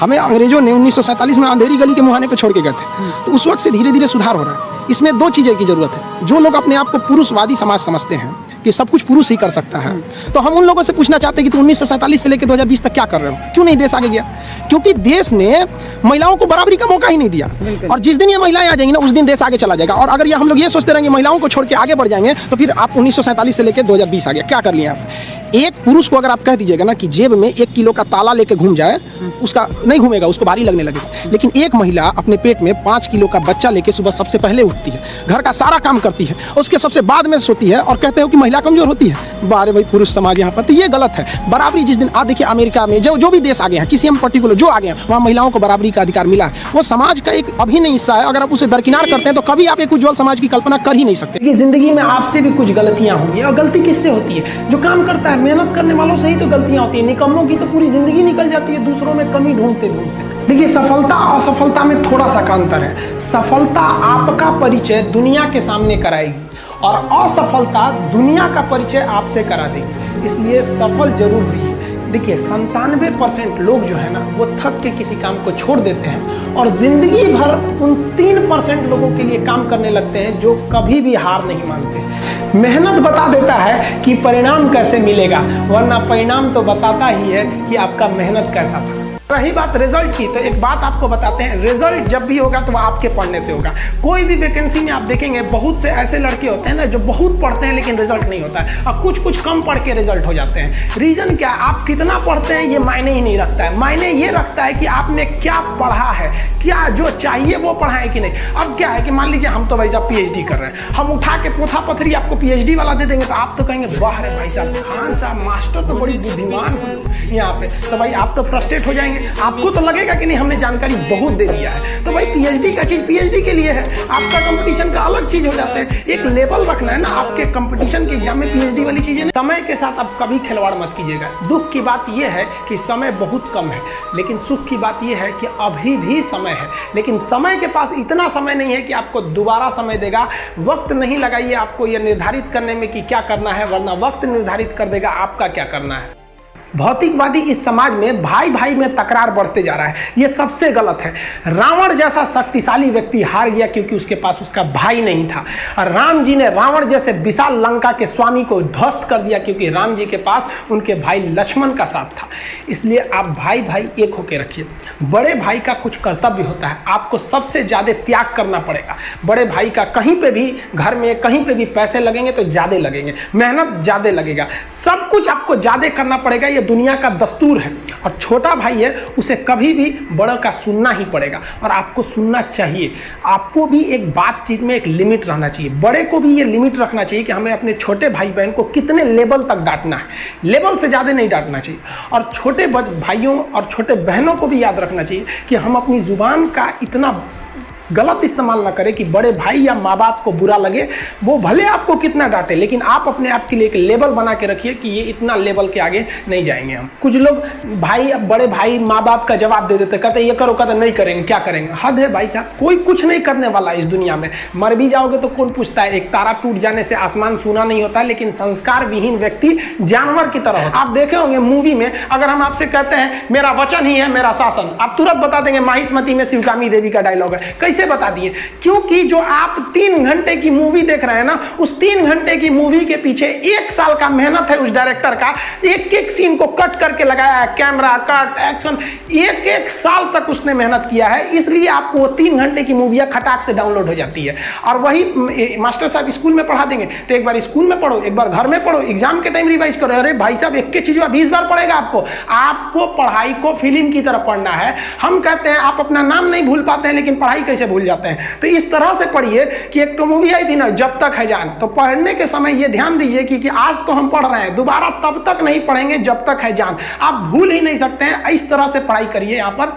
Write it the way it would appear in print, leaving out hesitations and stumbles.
हमें अंग्रेजों ने 1947 में अंधेरी गली के मुहाने पे छोड़ के गए थे। तो उस वक्त से धीरे धीरे सुधार हो रहा है। इसमें दो चीज़ें की ज़रूरत है। जो लोग अपने आप को पुरुषवादी समाज समझते हैं कि सब कुछ पुरुष ही कर सकता है, तो हम उन लोगों से पूछना चाहते हैं कि तुम 1947 से लेकर 2020 तक क्या कर रहे हो, क्यों नहीं देश आगे गया? क्योंकि देश ने महिलाओं को बराबरी का मौका ही नहीं दिया। और जिस दिन ये महिलाएं आ जाएंगी ना, उस दिन देश आगे चला जाएगा। और अगर ये हम लोग ये सोचते रहेंगे महिलाओं को छोड़ के आगे बढ़ जाएंगे, तो फिर आप 1947 से लेकर 2020 आ गया, क्या कर लिए आप? एक पुरुष को अगर आप कह दीजिएगा ना कि जेब में 1 किलो का ताला लेके घूम जाए, उसका नहीं घूमेगा, उसको भारी लगने लगेगा। लेकिन एक महिला अपने पेट में 5 किलो का बच्चा लेके सुबह सबसे पहले उठती है, घर का सारा काम करती है, उसके सबसे बाद में सोती है, और कहते हो कि महिला कमजोर होती है। बारे भाई पुरुष समाज यहाँ पर, तो ये गलत है। बराबरी जिस दिन आप देखिए अमेरिका में जो भी देश आगे हैं, किसी हम पर्टिकुलर जो आगे हैं, वहाँ महिलाओं को बराबरी का अधिकार मिला है। वो समाज का एक अभिन्न हिस्सा है। अगर आप उसे दरकिनार करते हैं तो कभी आप एक उज्जवल समाज की कल्पना कर ही नहीं सकते। जिंदगी में आपसे भी कुछ गलतियां होंगी, और गलती किससे होती है? जो काम करता है, मेहनत करने वालों से ही तो गलतियां होती है। निकम्मों की तो पूरी जिंदगी निकल जाती है दूसरों में कमी ढूंढते ढूंढते। देखिए, सफलता और असफलता में थोड़ा सा का अंतर है। सफलता आपका परिचय दुनिया के सामने कराएगी, और असफलता दुनिया का परिचय आपसे करा देगी। इसलिए सफल जरूर रहिए। देखिए, 97% लोग जो है ना, वो थक के किसी काम को छोड़ देते हैं, और जिंदगी भर उन 3% लोगों के लिए काम करने लगते हैं जो कभी भी हार नहीं मानते। मेहनत बता देता है कि परिणाम कैसे मिलेगा, वरना परिणाम तो बताता ही है कि आपका मेहनत कैसा था। रही बात रिजल्ट की, तो एक बात आपको बताते हैं, रिजल्ट जब भी होगा तो वह आपके पढ़ने से होगा। कोई भी वैकेंसी में आप देखेंगे, बहुत से ऐसे लड़के होते हैं ना जो बहुत पढ़ते हैं लेकिन रिजल्ट नहीं होता है, और कुछ कम पढ़ के रिजल्ट हो जाते हैं। रीजन क्या है? आप कितना पढ़ते हैं ये मायने ही नहीं रखता है। मायने ये रखता है कि आपने क्या पढ़ा है, क्या जो चाहिए वो पढ़ा है कि नहीं। अब क्या है कि मान लीजिए हम तो भाई साहब PhD कर रहे हैं, हम उठा के पोथा पथरी आपको PhD वाला दे देंगे, तो आप तो कहेंगे वाह रे भाई साहब, खान साहब मास्टर तो बड़ी बुद्धिमान हो यहाँ पे। तो भाई आप तो फ्रस्ट्रेट हो जाएंगे, आपको तो लगेगा कि नहीं हमने जानकारी बहुत दे दिया है। तो भाई PhD का चीज PhD के लिए है, आपका कंपटीशन का अलग चीज हो जाता है। एक लेवल रखना है ना आपके कंपटीशन के एग्जाम में, PhD वाली चीजें। समय के साथ आप कभी खिलवाड़ मत कीजिएगा। दुख की बात यह है कि समय बहुत कम है, लेकिन सुख की बात यह है कि अभी भी समय है। लेकिन समय के पास इतना समय नहीं है कि आपको दोबारा समय देगा। वक्त नहीं लगाइए आपको यह निर्धारित करने में कि क्या करना है, वरना वक्त निर्धारित कर देगा आपका क्या करना है। भौतिकवादी इस समाज में भाई भाई में तकरार बढ़ते जा रहा है, ये सबसे गलत है। रावण जैसा शक्तिशाली व्यक्ति हार गया क्योंकि उसके पास उसका भाई नहीं था, और राम जी ने रावण जैसे विशाल लंका के स्वामी को ध्वस्त कर दिया क्योंकि राम जी के पास उनके भाई लक्ष्मण का साथ था। इसलिए आप भाई भाई एक होकर रखिए। बड़े भाई का कुछ कर्तव्य होता है, आपको सबसे ज्यादा त्याग करना पड़ेगा। बड़े भाई का कहीं पे भी, घर में कहीं पे भी पैसे लगेंगे तो ज्यादा लगेंगे, मेहनत ज्यादा लगेगा, सब कुछ आपको ज्यादा करना पड़ेगा। ये दुनिया का दस्तूर है। और छोटा भाई है, उसे कभी भी बड़ों का सुनना ही पड़ेगा, और आपको सुनना चाहिए। आपको भी एक बातचीत में एक लिमिट रहना चाहिए। बड़े को भी ये लिमिट रखना चाहिए कि हमें अपने छोटे भाई बहन को कितने लेवल तक डांटना है, लेवल से ज्यादा नहीं डांटना चाहिए। और छोटे भाइयों और छोटे बहनों को भी याद रखना चाहिए कि हम अपनी जुबान का इतना गलत इस्तेमाल ना करें कि बड़े भाई या माँ बाप को बुरा लगे। वो भले आपको कितना डांटे, लेकिन आप अपने आप के लिए एक लेवल बना के रखिए कि ये इतना लेवल के आगे नहीं जाएंगे हम। कुछ लोग भाई, बड़े भाई माँ बाप का जवाब दे देते, कहते ये करो, कहते नहीं करेंगे, क्या करेंगे? हद है भाई साहब, कोई कुछ नहीं करने वाला इस दुनिया में। मर भी जाओगे तो कौन पूछता है? एक तारा टूट जाने से आसमान सूना नहीं होता, लेकिन संस्कार विहीन व्यक्ति जानवर की तरह होता है। आप देखे होंगे मूवी में, अगर हम आपसे कहते हैं मेरा वचन ही है मेरा शासन, आप तुरंत बता देंगे माहिष्मती में शिवगामी देवी का डायलॉग है। कैसे बता दिए? क्योंकि जो आप 3 घंटे की मूवी देख रहे हैं ना, उस 3 घंटे की मूवी के पीछे 1 साल का मेहनत है उस डायरेक्टर का। एक एक सीन को कट करके लगाया है, कैमरा कट, एक्शन, एक साल तक उसने मेहनत किया है। इसलिए आपको वो 3 घंटे की मूवियां खटाक से डाउनलोड हो जाती है। और वही मास्टर साहब स्कूल में पढ़ा देंगे, तो एक बार स्कूल में पढ़ो, एक बार घर में पढ़ो, एग्जाम के टाइम रिवाइज करो। अरे भाई साहब, एक चीज 20 बार पढ़ेगा आपको पढ़ाई को फिल्म की तरह पढ़ना है। हम कहते हैं आप अपना नाम नहीं भूल पाते हैं, लेकिन पढ़ाई कैसे भूल जाते हैं? तो इस तरह से पढ़िए कि एक तो मूवी आई थी ना, जब तक है जान, तो पढ़ने के समय ये ध्यान दीजिए कि आज तो हम पढ़ रहे हैं, दोबारा तब तक नहीं पढ़ेंगे जब तक है जान। आप भूल ही नहीं सकते हैं। इस तरह से पढ़ाई करिए यहाँ पर।